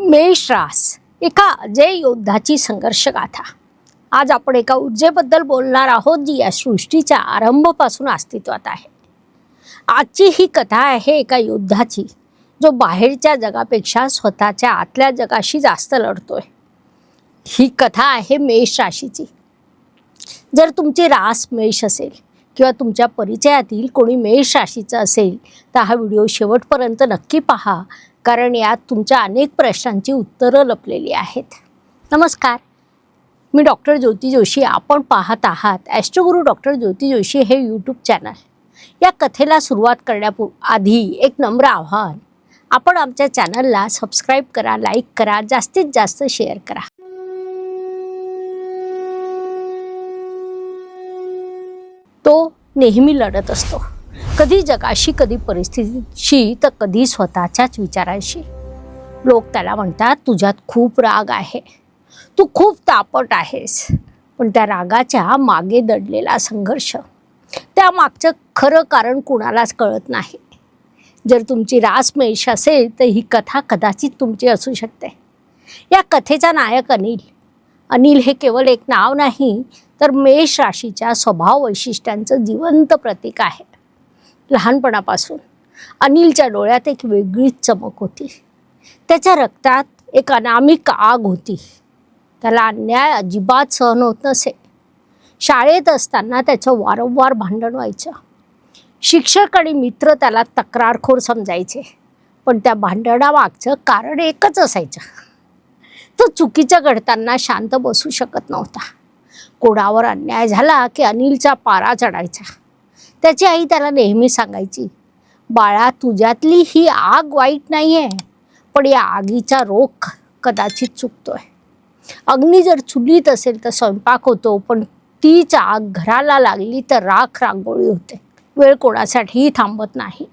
मेष रास एका अजय योद्धाची संघर्ष गाथा। आज आपण एका ऊर्जेबद्दल बोलणार आहोत जी या सृष्टीच्या आरंभापासून अस्तित्वात आहे। आजची ही कथा आहे एका योद्धाची जो बाहेरच्या जगापेक्षा स्वतःच्या आतल्या जगाशी जास्त लढतोय। ही कथा आहे मेष राशीची। जर तुमची रास मेष असेल किंवा तुमच्या परिचयातील कोणी मेष राशीचं असेल तर हा व्हिडिओ शेवटपर्यंत नक्की पहा, कारण यात तुमच्या अनेक प्रश्नांची उत्तरं लपलेली आहेत। नमस्कार, मी डॉक्टर ज्योती जोशी। आपण पाहत आहात ॲस्ट्रोगुरू डॉक्टर ज्योती जोशी हे यूट्यूब चॅनल। या कथेला सुरुवात करण्याआधी एक नम्र आव्हान, आपण आमच्या चॅनलला सबस्क्राईब करा, लाईक करा, जास्तीत जास्त शेअर करा। तो नेहमी लढत असतो, कधी जगाशी, कधी परिस्थितीशी, तर कधी स्वतःच्याच विचारांशी। लोक त्याला म्हणतात, तुझ्यात खूप राग आहे, तू खूप तापट आहेस। पण त्या रागाच्या मागे दडलेला संघर्ष, त्या मागचं खरं कारण कुणालाच कळत नाही। जर तुमची रास मेष असेल तर ही कथा कदाचित तुमची असू शकते। या कथेचा नायक अनिल हे केवळ एक नाव नाही, तर मेष राशीच्या स्वभाव वैशिष्ट्यांचं जिवंत प्रतीक आहे। लहानपणापासून अनिलच्या डोळ्यात एक वेगळीच चमक होती। त्याच्या रक्तात एक अनामिक आग होती। त्याला अन्याय अजिबात सहन होत नसे। शाळेत असताना त्याचं वारंवार भांडण व्हायचं। शिक्षक आणि मित्र त्याला तक्रारखोर समजायचे, पण त्या भांडणामागचं कारण एकच असायचं, तो चुकीचं घडताना शांत बसू शकत नव्हता। कोणावर अन्याय झाला की अनिलचा पारा चढायचा। त्याची आई त्याला नेहमी सांगायची, बाळा, तुझ्यातली ही आग वाईट नाही आहे, पण या आगीचा रोग कदाचित चुकतोय। अग्नी जर चुलीत असेल तर स्वयंपाक होतो, पण तीच आग घराला लागली तर राख रांगोळी होते। वेळ कोणासाठीही थांबत नाही।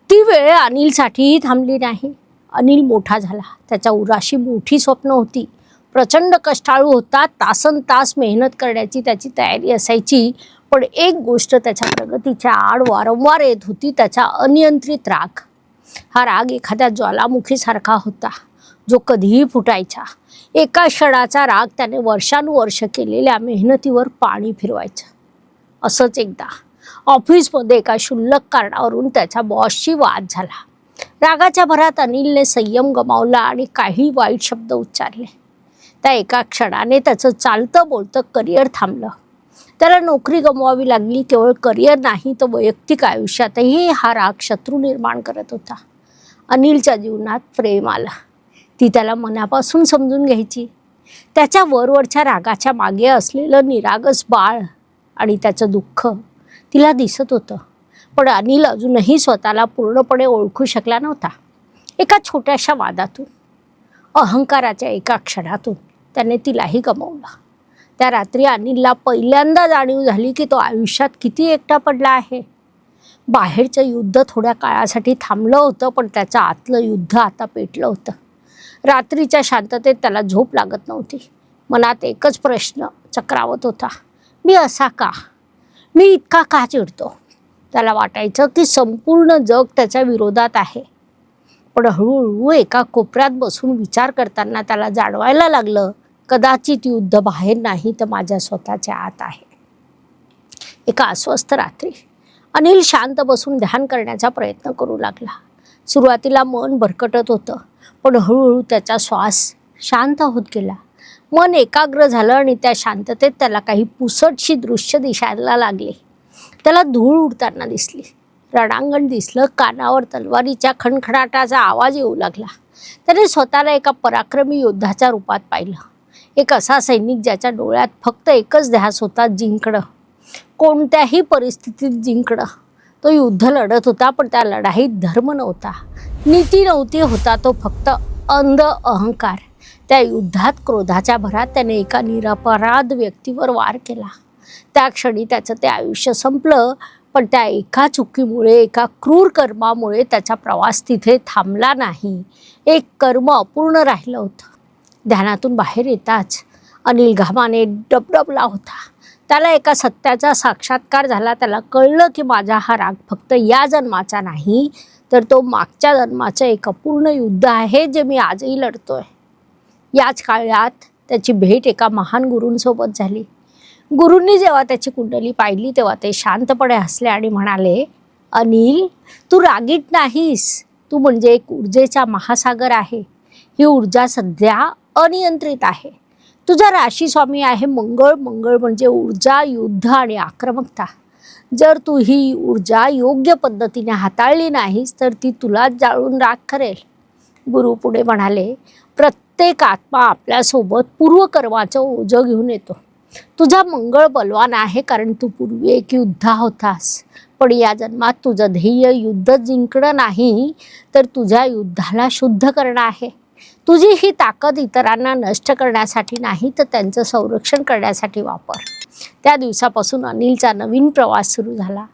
ती वेळ अनिलसाठीही थांबली नाही। अनिल मोठा झाला, त्याच्या उराशी मोठी स्वप्न होती। प्रचंड कष्टाळू होता, तासनतास मेहनत करण्याची त्याची तयारी असायची। पण एक गोष्ट त्याच्या प्रगतीच्या आड वारंवार येत होती, त्याचा अनियंत्रित राग। हा राग एखाद्या ज्वालामुखीसारखा होता, जो कधीही फुटायचा। एका क्षणाचा राग त्याने वर्षानुवर्ष केलेल्या मेहनतीवर पाणी फिरवायचं। असंच एकदा ऑफिसमध्ये एका क्षुल्लक कारणावरून त्याच्या बॉसशी वाद झाला। रागाच्या भरात अनिलने संयम गमावला आणि काही वाईट शब्द उच्चारले। त्या एका क्षणाने त्याचं चालतं बोलतं करिअर थांबलं। त्याला नोकरी गमवावी लागली। केवळ करिअर नाही तर वैयक्तिक आयुष्यातही हा राग शत्रू निर्माण करत होता। अनिलच्या जीवनात प्रेम आलं, ती त्याला मनापासून समजून घ्यायची। त्याच्या वरवरच्या रागाच्या मागे असलेलं निरागस बाळ आणि त्याचं दुःख तिला दिसत होतं। पण अनिल अजूनही स्वतःला पूर्णपणे ओळखू शकला नव्हता। एका छोट्याशा वादातून, अहंकाराच्या एका क्षणातून त्याने तिलाही गमावलं। त्या रात्री अनिलला पहिल्यांदा जाणीव झाली की तो आयुष्यात किती एकटा पडला आहे। बाहेरचं युद्ध थोड्या काळासाठी थांबलं होतं, पण त्याचं आतलं युद्ध आता पेटलं होतं। रात्रीच्या शांततेत त्याला झोप लागत नव्हती। मनात एकच प्रश्न चक्रावत होता, मी असा का? मी इतका का चिडतो? त्याला वाटायचं की संपूर्ण जग त्याच्या विरोधात आहे। पण हळूहळू एका कोपऱ्यात बसून विचार करताना त्याला जाणवायला लागलं, कदाचित युद्ध बाहेर नाही तर माझ्या स्वतःच्या आत आहे। एका अस्वस्थ रात्री अनिल शांत बसून ध्यान करण्याचा प्रयत्न करू लागला। सुरुवातीला मन भरकटत होतं, पण हळूहळू त्याचा श्वास शांत होत गेला। मन एकाग्र झालं आणि त्या शांततेत त्याला काही पुसटशी दृश्य दिसायला लागले। त्याला धूळ उडताना दिसली, रणांगण दिसलं, कानावर तलवारीच्या खणखणाटाचा आवाज येऊ लागला। त्याने स्वतःला एका पराक्रमी योद्धाच्या रूपात पाहिलं। एक असा सैनिक ज्याच्या डोळ्यात फक्त एकच ध्यास होता, जिंकणं, कोणत्याही परिस्थितीत जिंकणं। तो युद्ध लढत होता, पण त्या लढाईत धर्म नव्हता, नीती नव्हती, होता तो फक्त अंध अहंकार। त्या युद्धात क्रोधाच्या भरात त्याने एका निरपराध व्यक्तीवर वार केला। त्या क्षणी त्याचं ते आयुष्य संपलं। पण त्या एका चुकीमुळे, एका क्रूर कर्मामुळे त्याचा प्रवास तिथे थांबला नाही। एक कर्म अपूर्ण राहिलं होतं। ध्यानातून बाहेर येताच अनिल घामाने डबडबला होता। त्याला एका सत्याचा साक्षात्कार झाला. त्याला कळलं की माझा हा राग फक्त या जन्माचा नाही, तर तो मागच्या जन्माचं एक अपूर्ण युद्ध आहे जे मी आजही लढतोय. याच काळात त्याची भेट एका महान गुरूंसोबत झाली. गुरूंनी जेव्हा त्याची कुंडली पाहिली तेव्हा ते शांतपणे हसले आणि म्हणाले, अनिल, तू रागीट नाहीस. तू म्हणजे एक ऊर्जेचा महासागर आहे. ही ऊर्जा सध्या अनियंत्रित आहे. तुझा राशी स्वामी आहे मंगळ. मंगळ म्हणजे ऊर्जा, युद्ध आणि आक्रमकता. जर तू ही ऊर्जा योग्य पद्धतीने हाताळली नाहीस तर ती तुलाच जाळून राख करेल. गुरु पुढे म्हणाले, प्रत्येक आत्मा आपल्यासोबत पूर्वकर्माचं ओझं घेऊन येतो. तुझा मंगळ बलवान आहे कारण तू पूर्वी एक योद्धा होतास. पण या जन्मात तुझं ध्येय युद्ध जिंकणं नाही, तर तुझ्या युद्धाला शुद्ध करणं आहे. तुझी ही ताकद इतरांना नष्ट करण्यासाठी नाही, तर त्यांचं संरक्षण करण्यासाठी वापर. त्या दिवसापासून अनिलचा नवीन प्रवास सुरू झाला.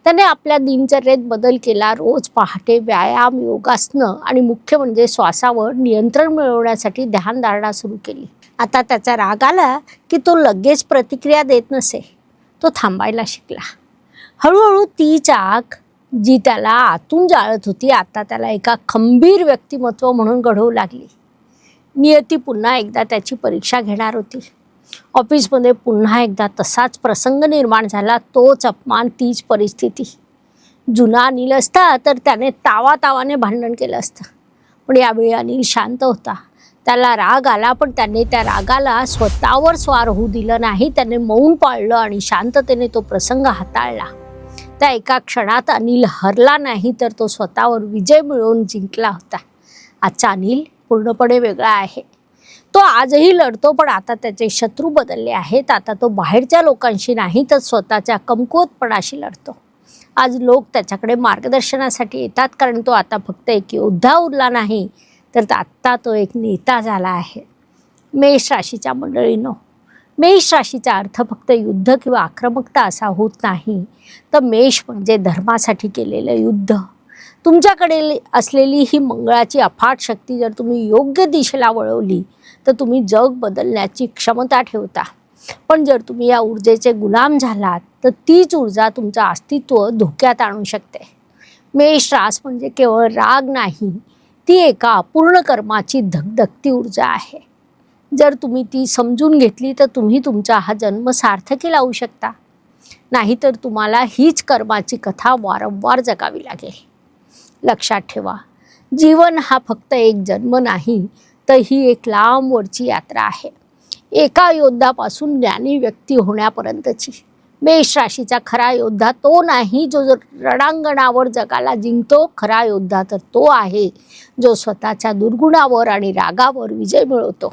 त्याने आपल्या दिनचर्येत बदल केला. रोज पहाटे व्यायाम, योगासनं आणि मुख्य म्हणजे श्वासावर नियंत्रण मिळवण्यासाठी ध्यानधारणा सुरू केली. आता त्याचा राग आला की तो लगेच प्रतिक्रिया देत नसे. तो थांबायला शिकला. हळूहळू तीच आग जी त्याला आतून जाळत होती आता त्याला एका खंबीर व्यक्तिमत्व म्हणून घडवू लागली. नियती पुन्हा एकदा त्याची परीक्षा घेणार होती. ऑफिसमध्ये पुन्हा एकदा तसाच प्रसंग निर्माण झाला. तोच अपमान, तीच परिस्थिती. जुना अनिल असता तर त्याने तावातावाने भांडण केलं असतं. पण यावेळी अनिल शांत होता. त्याला राग आला, पण त्याने त्या रागाला स्वतःवर स्वार होऊ दिलं नाही. त्याने मौन पाळलं आणि शांततेने तो प्रसंग हाताळला. त्या एका क्षणात अनिल हरला नाही, तर तो स्वतःवर विजय मिळवून जिंकला होता. आजचा अनिल पूर्णपणे वेगळा आहे. तो आजही लढतो, पण आता त्याचे शत्रू बदलले आहेत. आता तो बाहेरच्या लोकांशी नाही, तर स्वतःच्या कमकुवतपणाशी लढतो. आज लोक त्याच्याकडे मार्गदर्शनासाठी येतात, कारण तो आता फक्त एक योद्धा उरला नाही, तर आत्ता तो एक नेता झाला आहे. मेष राशीच्या मंडळींनो, मेष राशीचा अर्थ फक्त युद्ध किंवा आक्रमकता असा होत नाही, तर मेष म्हणजे धर्मासाठी केलेलं युद्ध. तुमच्याकडे असलेली ही मंगळाची अफाट शक्ती जर तुम्ही योग्य दिशेला वळवली तर तुम्ही जग बदलण्याची क्षमता ठेवता. पण जर तुम्ही या ऊर्जेचे गुलाम झालात तर तीच ऊर्जा तुमचं अस्तित्व धोक्यात आणू शकते. मेष रास म्हणजे केवळ राग नाही, ती एका अपूर्ण कर्माची धगधगती ऊर्जा आहे. जर तुम्ही ती समजून घेतली तर तुम्ही तुमचा हा जन्म सार्थकी लावू शकता. नाहीतर तुम्हाला हीच कर्माची कथा वारंवार जगावी लागेल. लक्षात ठेवा, जीवन हा फक्त एक जन्म नाही, तर ही एक लांबवरची यात्रा आहे. एका योद्धापासून ज्ञानी व्यक्ती होण्यापर्यंतची. मेष राशीचा खरा योद्धा तो नाही जो रणांगणावर जगाला जिंकतो. खरा योद्धा तर तो आहे जो स्वतःच्या दुर्गुणावर आणि रागावर विजय मिळवतो.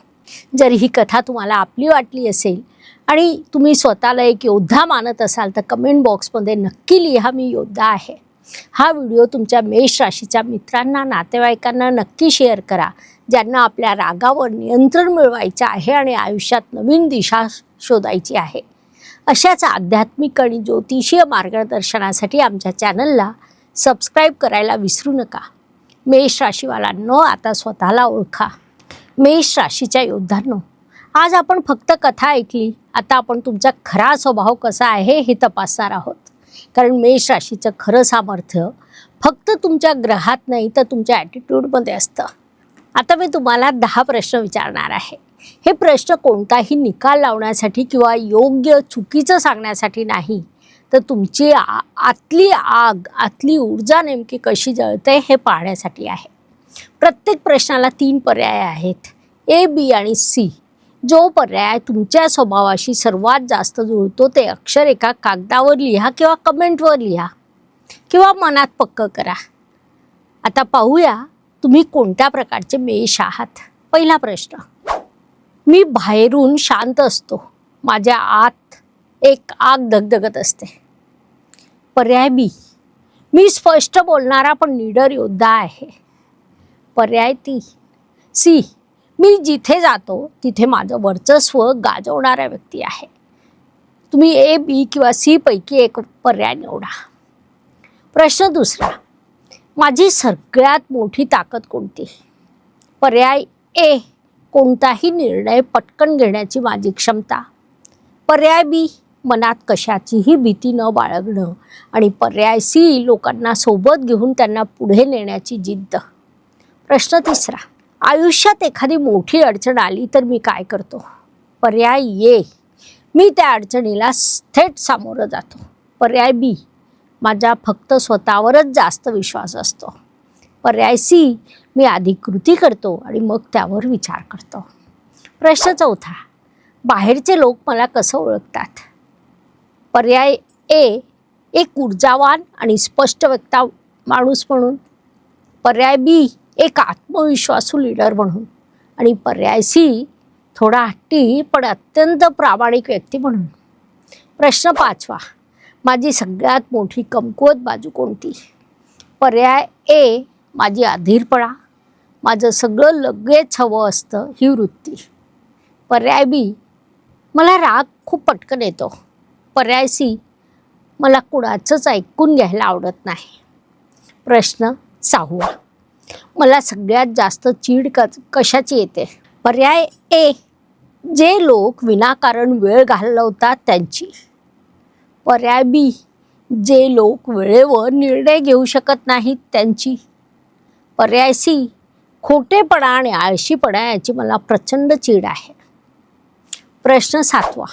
जर ही कथा तुम्हाला आपली वाटली असेल आणि तुम्ही स्वतःला एक योद्धा मानत असाल तर कमेंट बॉक्समध्ये नक्की लिहा, मी योद्धा आहे. हा व्हिडिओ तुमच्या मेष राशीच्या मित्रांना, नातेवाईकांना नक्की शेअर करा, ज्यांना आपल्या रागावर नियंत्रण मिळवायचं आहे आणि आयुष्यात नवीन दिशा शोधायची आहे. अशाच आध्यात्मिक आणि ज्योतिषीय मार्गदर्शनासाठी आमच्या चॅनलला सबस्क्राईब करायला विसरू नका. मेष राशीवाल्यांनो, आता स्वतःला ओळखा. मेष राशीच्या योद्धांनो, आज आपण फक्त कथा ऐकली. आता आपण तुमचा खरा स्वभाव कसा आहे हे तपासणार आहोत. कारण मेष राशीचं खरं सामर्थ्य फक्त तुमच्या ग्रहात नाही, तर तुमच्या ॲटिट्यूडमध्ये असतं. आता मी तुम्हाला 10 प्रश्न विचारणार आहे. हे प्रश्न कोणताही निकाल लावण्यासाठी किंवा योग्य चुकीचं सांगण्यासाठी नाही, तर तुमची आतली आग, आतली ऊर्जा नेमकी कशी जळते हे पाहण्यासाठी आहे. प्रत्येक प्रश्नाला 3 पर्याय आहेत, ए, बी आणि सी. जो पर्याय तुमच्या स्वभावाशी सर्वात जास्त जुळतो ते अक्षर एका कागदावर लिहा किंवा कमेंटवर लिहा किंवा मनात पक्क करा. आता पाहूया तुम्ही कोणत्या प्रकारचे मेष आहात. पहिला प्रश्न, मी बाहेरून शांत असतो, माझ्या आत एक आग धगधगत असते. पर्याय बी, मी स्पष्ट बोलणारा पण निडर योद्धा आहे. पर्याय सी, मी जिथे जातो तिथे माझं वर्चस्व गाजवणारा व्यक्ती आहे. तुम्ही ए, बी किंवा सी पैकी एक पर्याय निवडा. प्रश्न दुसरा, माझी सगळ्यात मोठी ताकद कोणती? पर्याय ए, कोणताही निर्णय पटकन घेण्याची माझी क्षमता. पर्याय बी, मनात कशाचीही भीती न बाळगणं आणि पर्याय सी लोकांना सोबत घेऊन त्यांना पुढे नेण्याची जिद्द. प्रश्न तिसरा, आयुष्यात एखादी मोठी अडचण आली तर मी काय करतो? पर्याय ए, मी त्या अडचणीला थेट सामोरं जातो. पर्याय बी, माझा फक्त स्वतःवरच जास्त विश्वास असतो. पर्याय सी, मी आधी कृती करतो आणि मग त्यावर विचार करतो. प्रश्न चौथा, बाहेरचे लोक मला कसं ओळखतात? पर्याय ए, एक ऊर्जावान आणि स्पष्ट वक्ता माणूस म्हणून. पर्याय बी, एक आत्मविश्वासू लीडर म्हणून. आणि पर्याय सी, थोडा हट्टी पण अत्यंत प्रामाणिक व्यक्ती म्हणून. प्रश्न पाचवा, माझी सगळ्यात मोठी कमकुवत बाजू कोणती? पर्याय ए, माझी अधीरपणा, माझं सगळं लगेच हवं असतं ही वृत्ती. पर्याय बी, मला राग खूप पटकन येतो. पर्याय सी, मला कुणाचंच ऐकून घ्यायला आवडत नाही. प्रश्न सहावा, मला सगळ्यात जास्त चीड कशाची येते? पर्याय ए, जे लोक विनाकारण वेळ घालवतात त्यांची. पर्याय बी, जे लोक वेळेवर निर्णय घेऊ शकत नाहीत त्यांची. पर्याय सी, खोटेपणा आणि आळशीपणा याची मला प्रचंड चीड आहे. प्रश्न सातवा,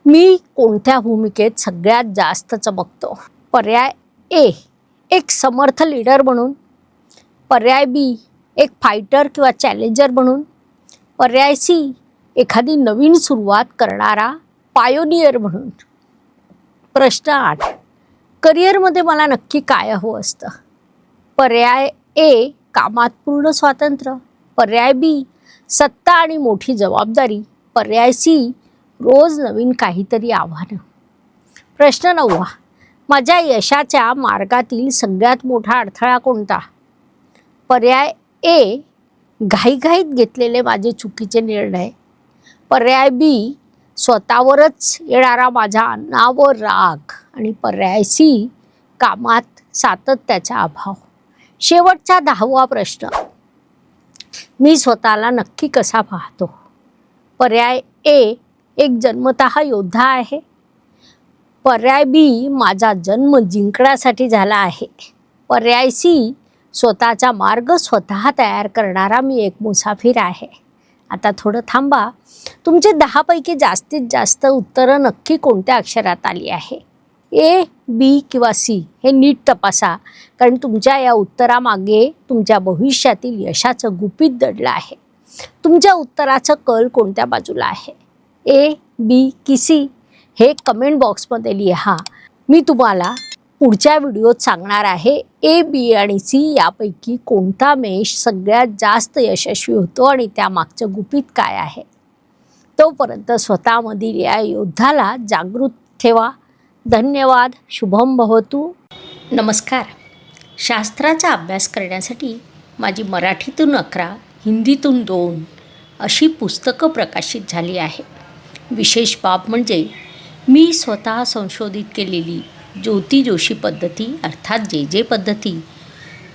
मी कोणत्या भूमिकेत सगळ्यात जास्त चमकतो? पर्याय ए, एक समर्थ लीडर म्हणून. पर्याय बी, एक फायटर किंवा चॅलेंजर म्हणून. पर्याय सी, एखादी नवीन सुरुवात करणारा पायोनियर म्हणून. प्रश्न 8, करिअरमध्ये मला नक्की काय हवं असतं? पर्याय ए, कामात पूर्ण स्वातंत्र्य. पर्याय बी, सत्ता आणि मोठी जबाबदारी. पर्याय सी, रोज नवीन काहीतरी आव्हानं. प्रश्न 9, माझ्या यशाच्या मार्गातील सगळ्यात मोठा अडथळा कोणता? पर्याय ए, घाईघाईत घेतलेले माझे चुकीचे निर्णय. पर्याय बी, स्वतःवरच येणारा माझा अनावर राग. आणि पर्याय सी, कामात सातत्याचा अभाव. शेवटचा 10वा प्रश्न, मी स्वतःला नक्की कसा पाहतो? पर्याय ए, एक जन्मतः योद्धा आहे. पर्याय बी, माझा जन्म जिंकण्यासाठी झाला आहे. पर्याय सी, स्वतःचा मार्ग स्वतः तयार करणारा मी एक मुसाफिर आहे. आता थोडं थांबा. तुमचे 10 पैकी जास्तीत जास्त उत्तरं नक्की कोणत्या अक्षरात आली आहे? ए, बी किंवा सी हे नीट तपासा, कारण तुमच्या या उत्तरामागे तुमच्या भविष्यातील यशाचं गुपित दडलं आहे. तुमच्या उत्तराचं कल कोणत्या बाजूला आहे? ए, बी की सी हे कमेंट बॉक्समध्ये लिहा. मी तुम्हाला पुढच्या व्हिडिओत सांगणार आहे ए, बी आणि सी यापैकी कोणता मेष सगळ्यात जास्त यशस्वी होतो आणि त्यामागचं गुपित काय आहे. तोपर्यंत स्वतःमधील या योद्धाला जागृत ठेवा. धन्यवाद. शुभम भवतु. नमस्कार. शास्त्राचा अभ्यास करण्यासाठी माझी मराठीतून 11, हिंदीतून 2 अशी पुस्तकं प्रकाशित झाली आहे. विशेष बाब म्हणजे मी स्वतः संशोधित केलेली ज्योती जोशी पद्धती अर्थात जे पद्धती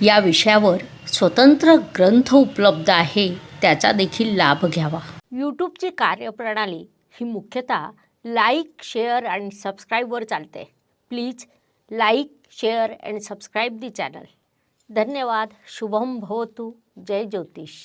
या विषयावर स्वतंत्र ग्रंथ उपलब्ध आहे, त्याचा देखील लाभ घ्यावा. यूट्यूबची कार्यप्रणाली ही मुख्यतः लाईक, शेअर आणि सबस्क्राईबवर चालते. Please like, share and subscribe the channel. धन्यवाद. शुभम भवतु. जय ज्योतिष.